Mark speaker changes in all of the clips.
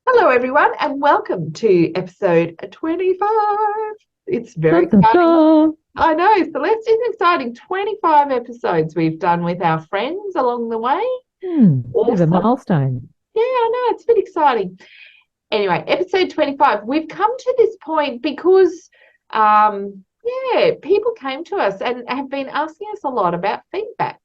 Speaker 1: Hello, everyone, and welcome to episode 25. It's very
Speaker 2: Dun, dun,
Speaker 1: exciting.
Speaker 2: dun.
Speaker 1: I know, Celeste, it's exciting. 25 episodes we've done with our friends along the way.
Speaker 2: Bit of a
Speaker 1: Awesome.
Speaker 2: milestone.
Speaker 1: Yeah, I know, it's a bit exciting. Anyway, episode 25, we've come to this point because, people came to us and have been asking us a lot about feedback.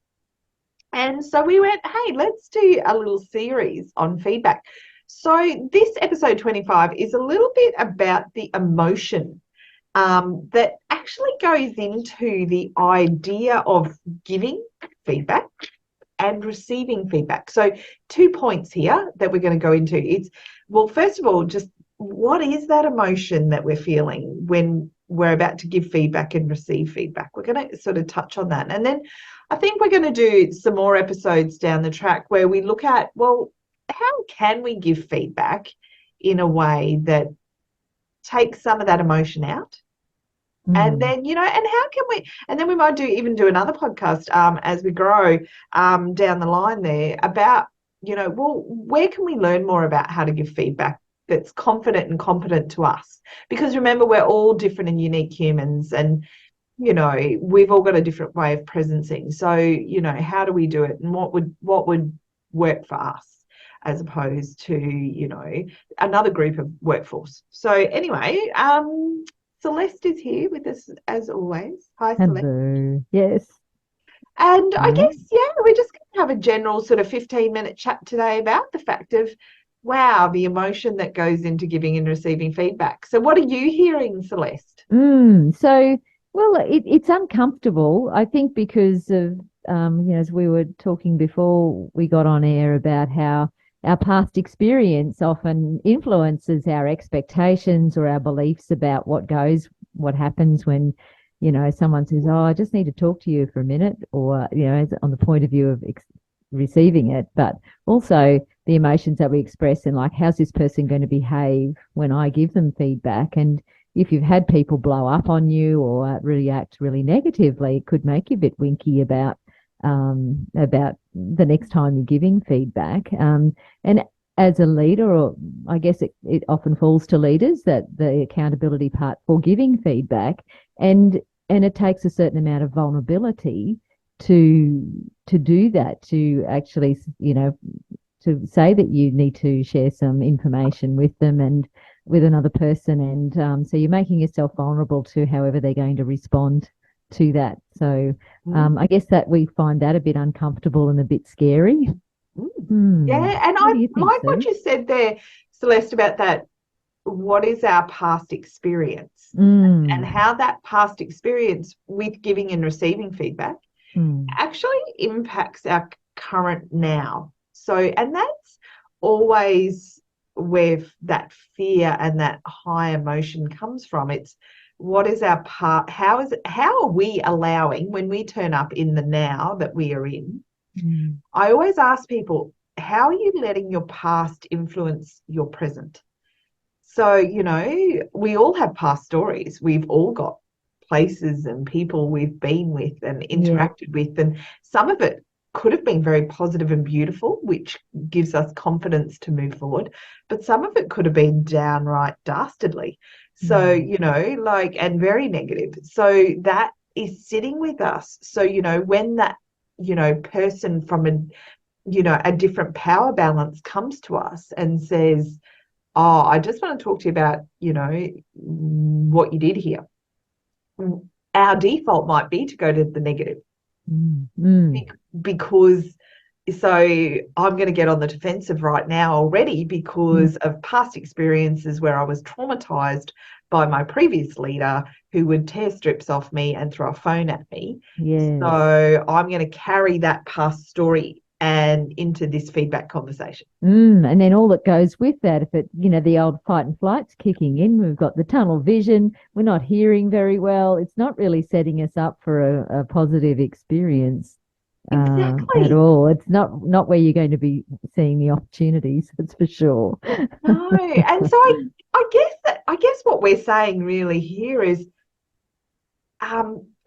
Speaker 1: And so we went, hey, let's do a little series on feedback. So this episode 25 is a little bit about the emotion that actually goes into the idea of giving feedback and receiving feedback. So 2 points here that we're going to go into. It's, well, first of all, just what is that emotion that we're feeling when we're about to give feedback and receive feedback? We're going to sort of touch on that. And then I think we're going to do some more episodes down the track where we look at, well, how can we give feedback in a way that takes some of that emotion out? And
Speaker 2: Mm.
Speaker 1: then, and how can we, and then we might do another podcast as we grow down the line there about, well, where can we learn more about how to give feedback that's confident and competent to us? Because remember, we're all different and unique humans, and, we've all got a different way of presencing. So, how do we do it, and what would work for us as opposed to, another group of workforce? So anyway, Celeste is here with us as always. Hi, Celeste.
Speaker 2: Hello. Yes.
Speaker 1: And I
Speaker 2: Yeah.
Speaker 1: guess, we're just going to have a general sort of 15-minute chat today about the fact of, wow, the emotion that goes into giving and receiving feedback. So, what are you hearing, Celeste?
Speaker 2: So, well, it's uncomfortable, I think, because of, as we were talking before we got on air about how our past experience often influences our expectations or our beliefs about what happens when, someone says, "Oh, I just need to talk to you for a minute," or, on the point of view of receiving it, but also the emotions that we express and like, how's this person going to behave when I give them feedback? And if you've had people blow up on you or react really negatively, it could make you a bit winky about the next time you're giving feedback. And as a leader, or I guess it often falls to leaders that the accountability part for giving feedback, and it takes a certain amount of vulnerability to do that, to actually, to say that you need to share some information with them and with another person. And so you're making yourself vulnerable to however they're going to respond to that. So
Speaker 1: Mm,
Speaker 2: I guess that we find that a bit uncomfortable and a bit scary.
Speaker 1: mm.
Speaker 2: Hmm.
Speaker 1: Yeah, and
Speaker 2: What
Speaker 1: I
Speaker 2: do you think,
Speaker 1: like what
Speaker 2: Sue?
Speaker 1: you said there, Celeste, about that. What is our past experience and
Speaker 2: Mm.
Speaker 1: how that past experience with giving and receiving feedback
Speaker 2: Mm.
Speaker 1: actually impacts our current now. So, and that's always where that fear and that high emotion comes from. It's what is our part? How are we allowing when we turn up in the now that we are in?
Speaker 2: Mm.
Speaker 1: I always ask people, how are you letting your past influence your present? So, we all have past stories. We've all got places and people we've been with and
Speaker 2: Yeah.
Speaker 1: interacted with. And some of it could have been very positive and beautiful, which gives us confidence to move forward. But some of it could have been downright dastardly. So,
Speaker 2: Mm.
Speaker 1: and very negative. So that is sitting with us. So, when that, person from a different power balance comes to us and says, oh, I just want to talk to you about, what you did here. Our default might be to go to the negative
Speaker 2: Mm. Mm.
Speaker 1: because so I'm going to get on the defensive right now already
Speaker 2: Mm.
Speaker 1: because of past experiences where I was traumatized by my previous leader who would tear strips off me and throw a phone at me.
Speaker 2: Yes.
Speaker 1: So I'm going to carry that past story and into this feedback conversation.
Speaker 2: And then all that goes with that, if the old fight and flight's kicking in, we've got the tunnel vision, we're not hearing very well. It's not really setting us up for a positive experience at
Speaker 1: Exactly.
Speaker 2: all. It's not where you're going to be seeing the opportunities, that's for sure.
Speaker 1: No, and so I guess what we're saying really here is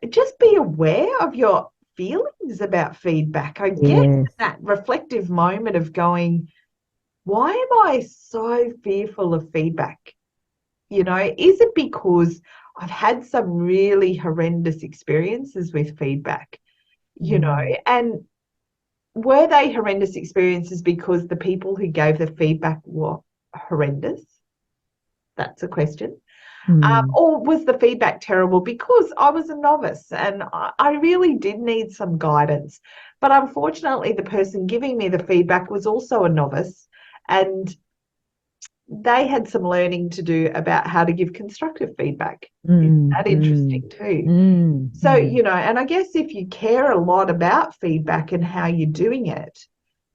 Speaker 1: just be aware of your feelings about feedback. I guess
Speaker 2: Yes.
Speaker 1: that reflective moment of going, why am I so fearful of feedback? Is it because I've had some really horrendous experiences with feedback, and were they horrendous experiences because the people who gave the feedback were horrendous? That's a question. Or was the feedback terrible because I was a novice and I really did need some guidance? But unfortunately, the person giving me the feedback was also a novice, and they had some learning to do about how to give constructive feedback. Isn't that interesting too? So, and I guess if you care a lot about feedback and how you're doing it,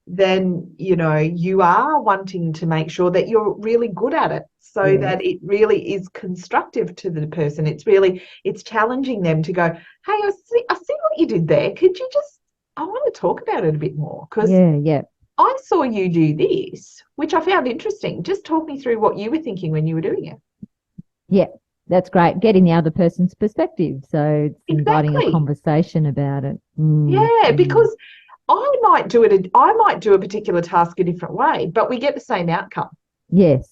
Speaker 1: then, you are wanting to make sure that you're really good at it so that it really is constructive to the person. It's challenging them to go, hey, I see what you did there. I want to talk about it a bit more because I saw you do this, which I found interesting. Just talk me through what you were thinking when you were doing it.
Speaker 2: Yeah, that's great. Getting the other person's perspective. So it's inviting a conversation about it.
Speaker 1: Yeah, because I might do a particular task a different way, but we get the same outcome.
Speaker 2: Yes.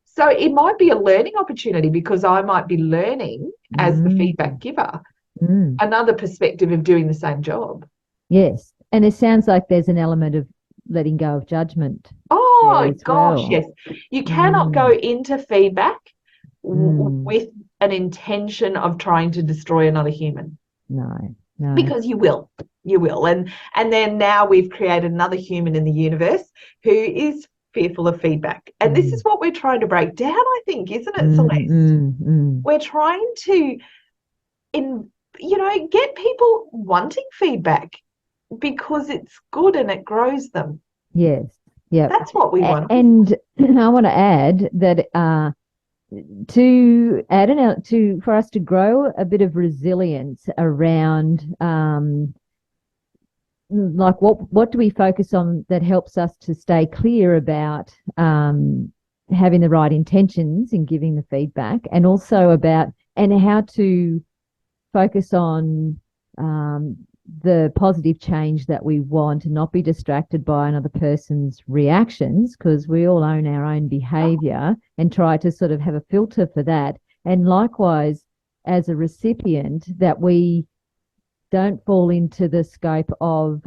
Speaker 1: So it might be a learning opportunity because I might be learning as the feedback giver another perspective of doing the same job.
Speaker 2: Yes. And it sounds like there's an element of letting go of judgment.
Speaker 1: Oh, gosh, yes. You cannot go into feedback with an intention of trying to destroy another human.
Speaker 2: No.
Speaker 1: Because you will. And then now we've created another human in the universe who is fearful of feedback. And this is what we're trying to break down, I think, isn't it, Celeste? We're trying to get people wanting feedback because it's good and it grows them.
Speaker 2: Yes. Yeah.
Speaker 1: That's what we want.
Speaker 2: And I want to add that for us to grow a bit of resilience around like what do we focus on that helps us to stay clear about having the right intentions in giving the feedback, and also about and how to focus on the positive change that we want and not be distracted by another person's reactions, because we all own our own behavior, and try to sort of have a filter for that. And likewise, as a recipient, that we don't fall into the scope of,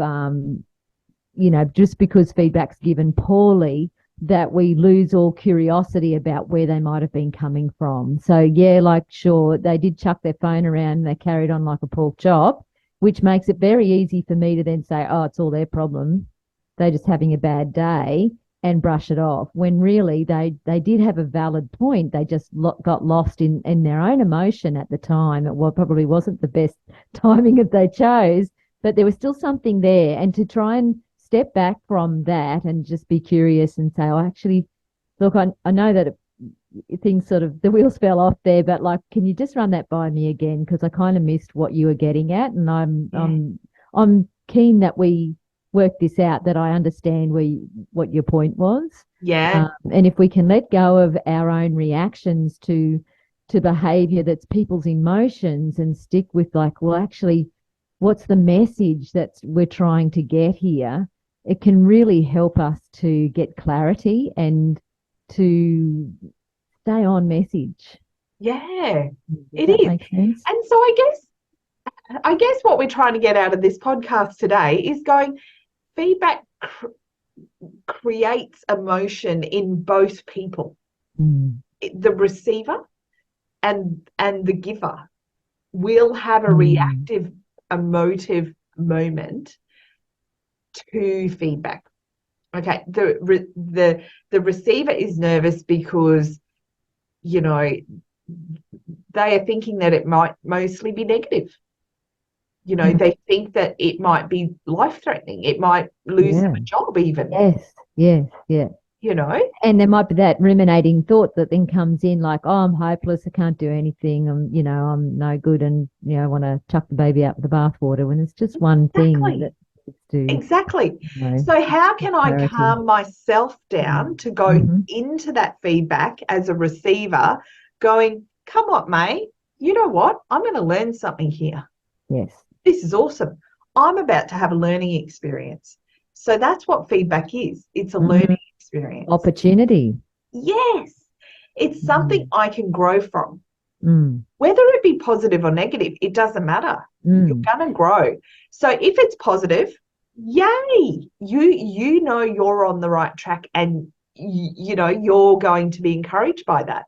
Speaker 2: just because feedback's given poorly, that we lose all curiosity about where they might have been coming from. So, sure, they did chuck their phone around and they carried on like a pork chop, which makes it very easy for me to then say, oh, it's all their problem. They're just having a bad day, and brush it off, when really they did have a valid point. They just got lost in their own emotion at the time. It probably wasn't the best timing that they chose, but there was still something there. And to try and step back from that and just be curious and say, oh, actually, look, I know that things sort of, the wheels fell off there, but like, can you just run that by me again? Because I kind of missed what you were getting at, and I'm keen that we work this out, that I understand what your point was.
Speaker 1: Yeah.
Speaker 2: And if we can let go of our own reactions to behavior that's people's emotions, and stick with like, well, actually, what's the message that we're trying to get here? It can really help us to get clarity and to stay on message.
Speaker 1: Yeah,
Speaker 2: it is. Make sense?
Speaker 1: And so I guess what we're trying to get out of this podcast today is going, feedback creates emotion in both people. The receiver and the giver will have a reactive, emotive moment to feedback. Okay, the receiver is nervous because, they are thinking that it might mostly be negative. They think that it might be life-threatening. It might lose them a job even.
Speaker 2: Yes. And there might be that ruminating thought that then comes in, like, oh, I'm hopeless, I can't do anything, I'm no good, and, I want to chuck the baby out with the bathwater, when it's just one thing that
Speaker 1: Exactly. So how can I calm myself down to go into that feedback as a receiver, going, come on, mate, you know what? I'm going to learn something here.
Speaker 2: Yes.
Speaker 1: This is awesome. I'm about to have a learning experience. So that's what feedback is. It's a learning experience.
Speaker 2: Opportunity.
Speaker 1: Yes, it's something I can grow from.
Speaker 2: Mm.
Speaker 1: Whether it be positive or negative, it doesn't matter. You're
Speaker 2: Mm.
Speaker 1: going to grow. So if it's positive, yay, you know you're on the right track, and you know you're going to be encouraged by that.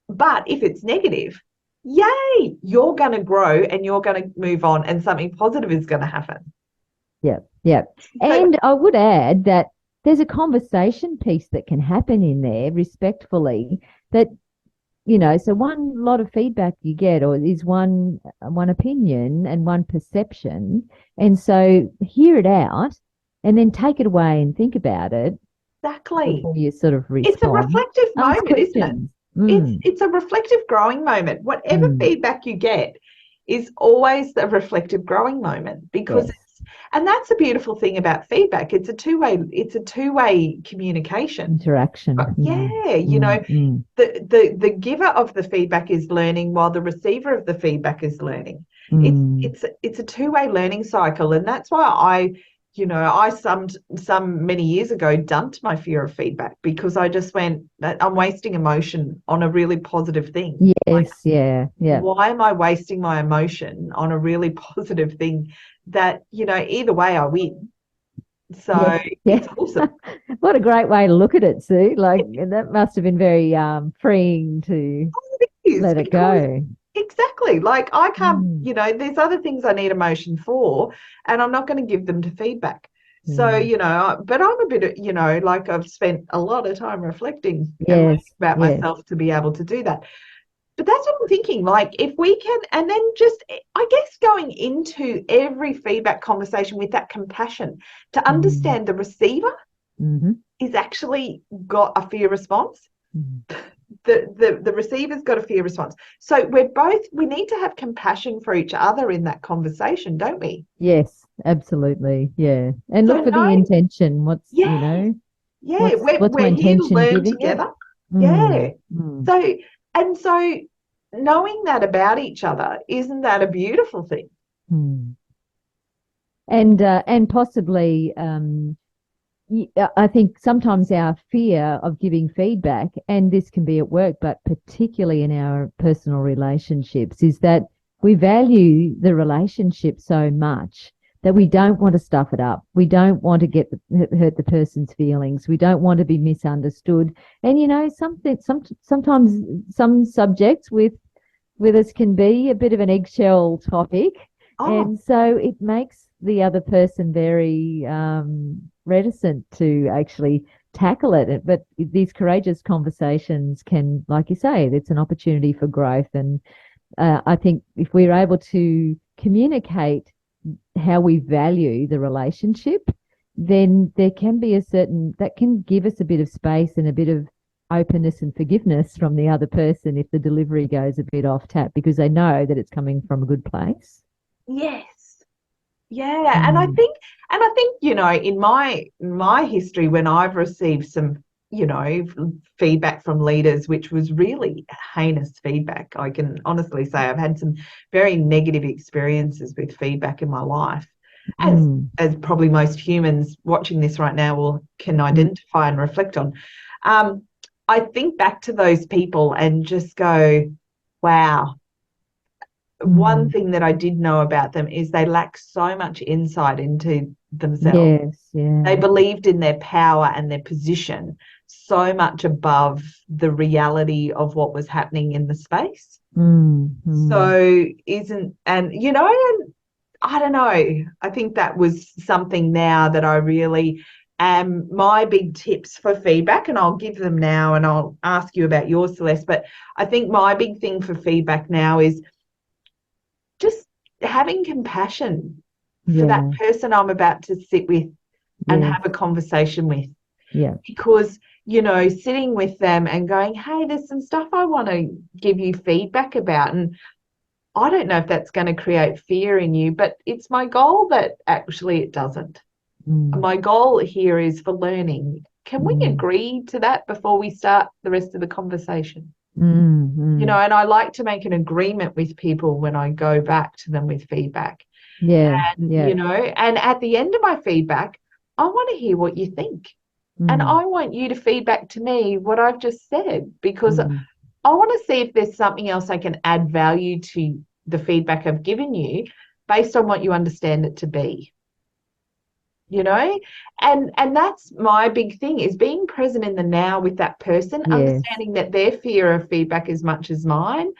Speaker 1: But if it's negative, yay, you're going to grow and you're going to move on, and something positive is going to happen.
Speaker 2: Yeah, yeah.
Speaker 1: So,
Speaker 2: And I would add that there's a conversation piece that can happen in there respectfully that, so one lot of feedback you get or is one opinion and one perception. And so hear it out and then take it away and think about it
Speaker 1: exactly.
Speaker 2: before you sort of
Speaker 1: It's a
Speaker 2: respond.
Speaker 1: reflective
Speaker 2: Ask
Speaker 1: moment, isn't it?
Speaker 2: questions.
Speaker 1: It's a reflective growing moment. Whatever
Speaker 2: Mm.
Speaker 1: feedback you get is always a reflective growing moment, because
Speaker 2: Yes.
Speaker 1: and that's a beautiful thing about feedback. It's a two-way communication.
Speaker 2: Interaction.
Speaker 1: But yeah, the giver of the feedback is learning while the receiver of the feedback is learning. It's a two-way learning cycle, and that's why I some many years ago dumped my fear of feedback, because I just went, I'm wasting emotion on a really positive thing. Like,
Speaker 2: Yes, yeah, yeah.
Speaker 1: why am I wasting my emotion on a really positive thing that, either way I win. So
Speaker 2: Yes,
Speaker 1: it's
Speaker 2: yeah.
Speaker 1: awesome.
Speaker 2: What a great way to look at it, Sue. Like that must have been very freeing to
Speaker 1: It is,
Speaker 2: let it
Speaker 1: because
Speaker 2: go.
Speaker 1: exactly, like I can't,
Speaker 2: Mm.
Speaker 1: there's other things I need emotion for, and I'm not going to give them to feedback. So,
Speaker 2: Mm.
Speaker 1: but I'm a bit of, like I've spent a lot of time reflecting and learning
Speaker 2: Yes,
Speaker 1: about
Speaker 2: yes.
Speaker 1: myself to be able to do that. But that's what I'm thinking. Like, if we can, and then just, I guess, going into every feedback conversation with that compassion to
Speaker 2: Mm.
Speaker 1: understand the receiver
Speaker 2: Hmm.
Speaker 1: is actually got a fear response.
Speaker 2: Mm.
Speaker 1: The receiver's got a fear response. So we need to have compassion for each other in that conversation, don't we?
Speaker 2: Yes, absolutely. Yeah. And
Speaker 1: So
Speaker 2: look for the
Speaker 1: knowing,
Speaker 2: intention.
Speaker 1: yeah, yeah,
Speaker 2: What's my
Speaker 1: we're here to
Speaker 2: intention
Speaker 1: learn
Speaker 2: giving it?
Speaker 1: together.
Speaker 2: Mm.
Speaker 1: Yeah.
Speaker 2: Mm.
Speaker 1: So, and so knowing that about each other, isn't that a beautiful thing?
Speaker 2: Mm. And possibly I think sometimes our fear of giving feedback, and this can be at work, but particularly in our personal relationships, is that we value the relationship so much that we don't want to stuff it up. We don't want to hurt the person's feelings. We don't want to be misunderstood. And sometimes some subjects with us can be a bit of an eggshell topic.
Speaker 1: Oh,
Speaker 2: And so it makes the other person very reticent to actually tackle it. But these courageous conversations can, like you say, it's an opportunity for growth. And I think if we're able to communicate how we value the relationship, then there can be that can give us a bit of space and a bit of openness and forgiveness from the other person if the delivery goes a bit off tap because they know that it's coming from a good place.
Speaker 1: yes. Yeah,
Speaker 2: Mm.
Speaker 1: and I think, in my history, when I've received some, feedback from leaders, which was really heinous feedback, I can honestly say I've had some very negative experiences with feedback in my life, as
Speaker 2: Mm.
Speaker 1: as probably most humans watching this right now can
Speaker 2: Mm.
Speaker 1: identify and reflect on. Um, I think back to those people and just go, wow. One
Speaker 2: Mm.
Speaker 1: thing that I did know about them is they lack so much insight into themselves.
Speaker 2: Yes, yeah.
Speaker 1: They believed in their power and their position so much above the reality of what was happening in the space.
Speaker 2: Mm. Mm.
Speaker 1: So and I don't know. I think that was something now that I really am my big tips for feedback, and I'll give them now and I'll ask you about yours, Celeste. But I think my big thing for feedback now is just having compassion for that
Speaker 2: Yeah,
Speaker 1: person I'm about to sit with and
Speaker 2: yes,
Speaker 1: have a conversation with.
Speaker 2: yeah.
Speaker 1: Because, sitting with them and going, hey, there's some stuff I want to give you feedback about. And I don't know if that's going to create fear in you, but it's my goal that actually it doesn't.
Speaker 2: Mm.
Speaker 1: My goal here is for learning. Can we
Speaker 2: Mm.
Speaker 1: agree to that before we start the rest of the conversation?
Speaker 2: Mm. Mm.
Speaker 1: And I like to make an agreement with people when I go back to them with feedback.
Speaker 2: Yeah,
Speaker 1: And,
Speaker 2: yeah.
Speaker 1: and at the end of my feedback, I want to hear what you think. And I want you to feed back to me what I've just said, because I want to see if there's something else I can add value to the feedback I've given you based on what you understand it to be. You know, and that's my big thing, is being present in the now with that person, understanding that their fear of feedback as much as mine.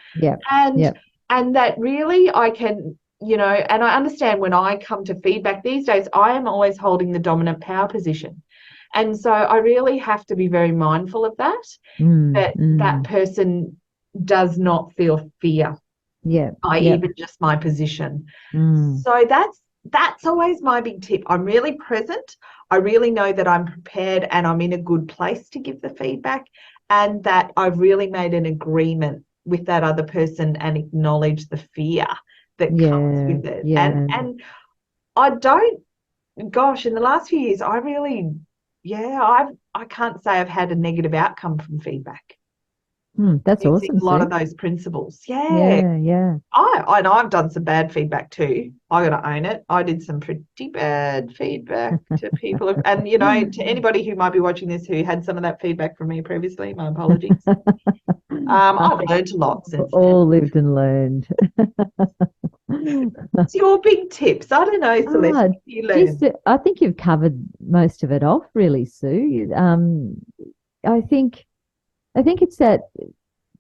Speaker 1: And that really I can, you know, and I understand when I come to feedback these days, I am always holding the dominant power position. And so I really have to be very mindful of that, that person does not feel fear by even just my position. So that's always my big tip. I'm really present. I really know that I'm prepared and I'm in a good place to give the feedback, and that I've really made an agreement with that other person and acknowledge the fear that comes with it. And I don't, gosh, in the last few years, I really, I can't say I've had a negative outcome from feedback.
Speaker 2: That's awesome.
Speaker 1: A lot of those principles.
Speaker 2: Yeah.
Speaker 1: I've done some bad feedback too. I got to own it. I did some pretty bad feedback to people. And, you know, to anybody who might be watching this who had some of that feedback from me previously, my apologies. I've learned a lot since then.
Speaker 2: All lived and learned.
Speaker 1: What's your big tips? I don't know, Celeste. You learned?
Speaker 2: I think you've covered most of it off, really, Sue. I think it's that,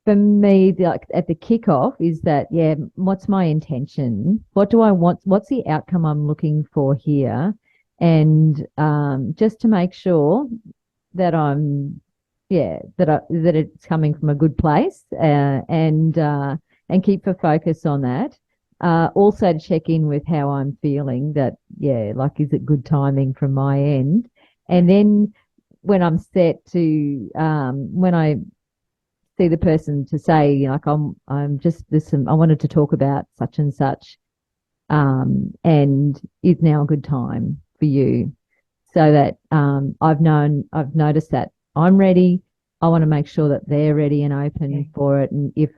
Speaker 2: for me, like at the kickoff, is that, what's my intention? What do I want? What's the outcome I'm looking for here? And just to make sure that that it's coming from a good place, and keep the focus on that. Also to check in with how I'm feeling, that, like, is it good timing from my end? And then when I'm set to, when I see the person, to say, like, I'm just listen, I wanted to talk about such and such, and is now a good time for you? So that I've noticed that I'm ready. I want to make sure that they're ready and open for it. And if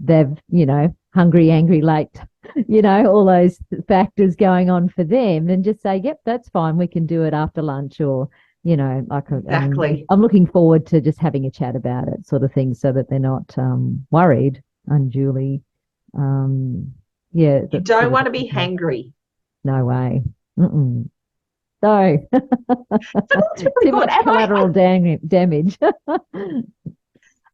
Speaker 2: they've, you know, hungry, angry, late, you know, all those factors going on for them, then just say, yep, that's fine. We can do it after lunch, or, you know, like,
Speaker 1: exactly.
Speaker 2: I'm looking forward to just having a chat about it, sort of thing, so that they're not worried unduly.
Speaker 1: You don't want to be hangry.
Speaker 2: No way. So
Speaker 1: that's really
Speaker 2: too much collateral damage.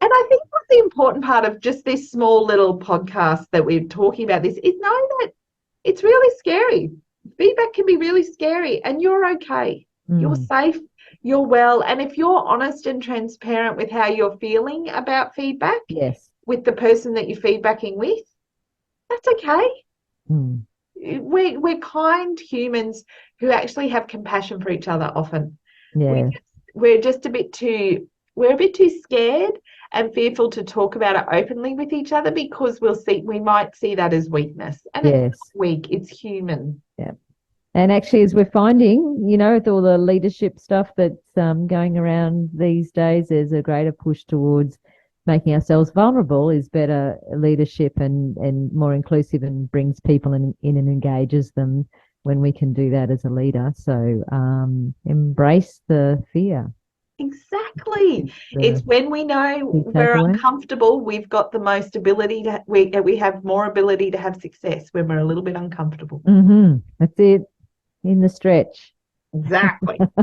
Speaker 1: And I think what's the important part of just this small little podcast that we're talking about this is knowing that it's really scary. Feedback can be really scary, and you're okay. You're safe. You're well. And if you're honest and transparent with how you're feeling about feedback, with the person that you're feedbacking with, that's okay. We're kind humans who actually have compassion for each other often. We're just a bit too scared and fearful to talk about it openly with each other, because we might see that as weakness. And it's not weak, it's human.
Speaker 2: And actually, as we're finding, you know, with all the leadership stuff that's going around these days, there's a greater push towards making ourselves vulnerable is better leadership and more inclusive, and brings people in and engages them when we can do that as a leader. So embrace the fear.
Speaker 1: Exactly. It's when we know we're uncomfortable, we've got the most ability to, we have more ability to have success when we're a little bit uncomfortable.
Speaker 2: That's it. In the stretch.
Speaker 1: Exactly. Well,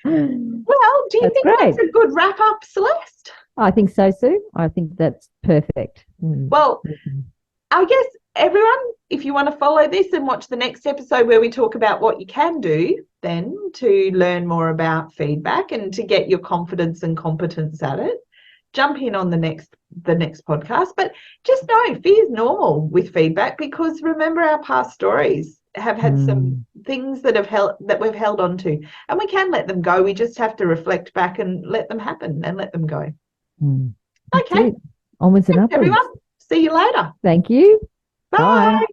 Speaker 1: do you think that's a good wrap up, Celeste?
Speaker 2: I think so, Sue. I think that's perfect.
Speaker 1: Well, I guess everyone, if you want to follow this and watch the next episode where we talk about what you can do then to learn more about feedback and to get your confidence and competence at it, jump in on the next podcast. But just know fear is normal with feedback, because remember, our past stories have had some things that we've held on to, and we can let them go. We just have to reflect back and let them happen and let them go. Okay.
Speaker 2: Onwards and upwards.
Speaker 1: Everyone. See you later.
Speaker 2: Thank you.
Speaker 1: Bye.